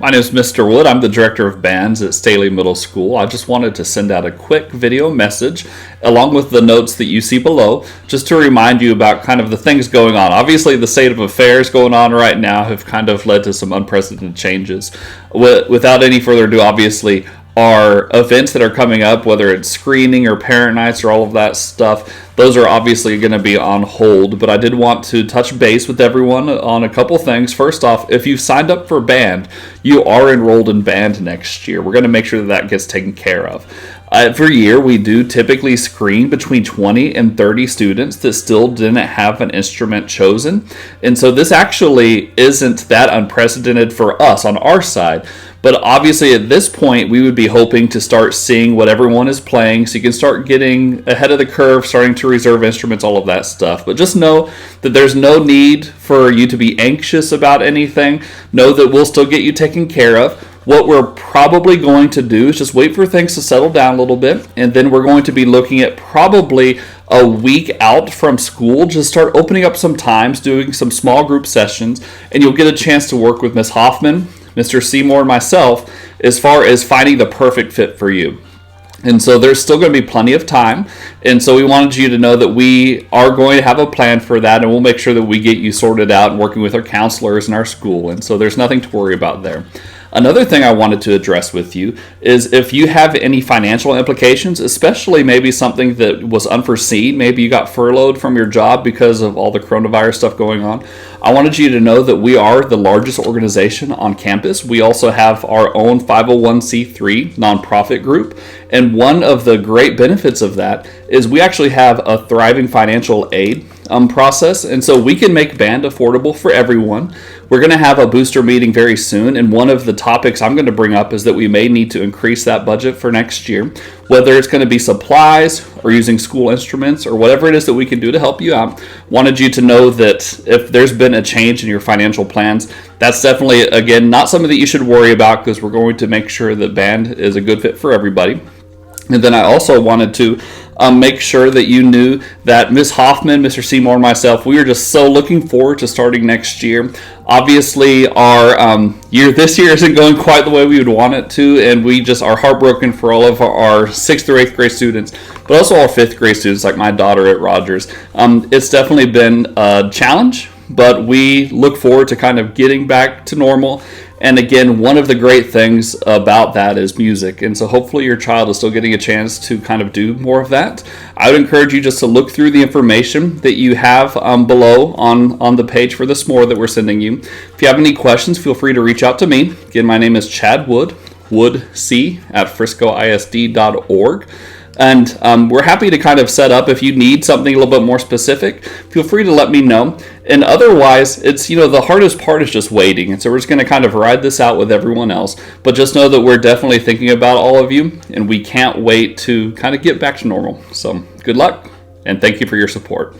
My name is Mr. Wood. I'm the Director of Bands at Staley Middle School. I just wanted to send out a quick video message along with the notes that you see below just to remind you about kind of the things going on. Obviously, the state of affairs going on right now have kind of led to some unprecedented changes. Without any further ado, obviously, our events that are coming up, whether it's screening or parent nights or all of that stuff, those are obviously going to be on hold. But I did want to touch base with everyone on a couple things. First off, if you've signed up for band, you are enrolled in band next year. We're going to make sure that gets taken care of. Every year, we do typically screen between 20 and 30 students that still didn't have an instrument chosen. And so this actually isn't that unprecedented for us on our side. But obviously at this point, we would be hoping to start seeing what everyone is playing so you can start getting ahead of the curve, starting to reserve instruments, all of that stuff. But just know that there's no need for you to be anxious about anything. Know that we'll still get you taken care of. What we're probably going to do is just wait for things to settle down a little bit, and then we're going to be looking at probably a week out from school, just start opening up some times, doing some small group sessions, and you'll get a chance to work with Miss Hoffman, Mr. Seymour, and myself as far as finding the perfect fit for you. And so there's still going to be plenty of time. And so we wanted you to know that we are going to have a plan for that, and we'll make sure that we get you sorted out and working with our counselors in our school. And so there's nothing to worry about there. Another thing I wanted to address with you is if you have any financial implications, especially maybe something that was unforeseen, maybe you got furloughed from your job because of all the coronavirus stuff going on, I wanted you to know that we are the largest organization on campus. We also have our own 501c3 nonprofit group, and one of the great benefits of that is we actually have a thriving financial aid process, and so we can make band affordable for everyone. We're going to have a booster meeting very soon, and one of the topics I'm going to bring up is that we may need to increase that budget for next year, whether it's going to be supplies or using school instruments or whatever it is that we can do to help you out. Wanted you to know that if there's been a change in your financial plans, that's definitely, again, not something that you should worry about, because we're going to make sure that band is a good fit for everybody. And then I also wanted to make sure that you knew that Ms. Hoffman, Mr. Seymour, and myself, we are just so looking forward to starting next year. Obviously, our year this year isn't going quite the way we would want it to, and we just are heartbroken for all of our 6th through 8th grade students, but also our 5th grade students, like my daughter at Rogers. It's definitely been a challenge, but we look forward to kind of getting back to normal. And again, one of the great things about that is music. And so hopefully your child is still getting a chance to kind of do more of that. I would encourage you just to look through the information that you have below on the page for the s'more that we're sending you. If you have any questions, feel free to reach out to me. Again, my name is Chad Wood, woodc@friscoisd.org. And we're happy to kind of set up, if you need something a little bit more specific, feel free to let me know. And otherwise, it's, the hardest part is just waiting. And so we're just going to kind of ride this out with everyone else. But just know that we're definitely thinking about all of you, and we can't wait to kind of get back to normal. So good luck, and thank you for your support.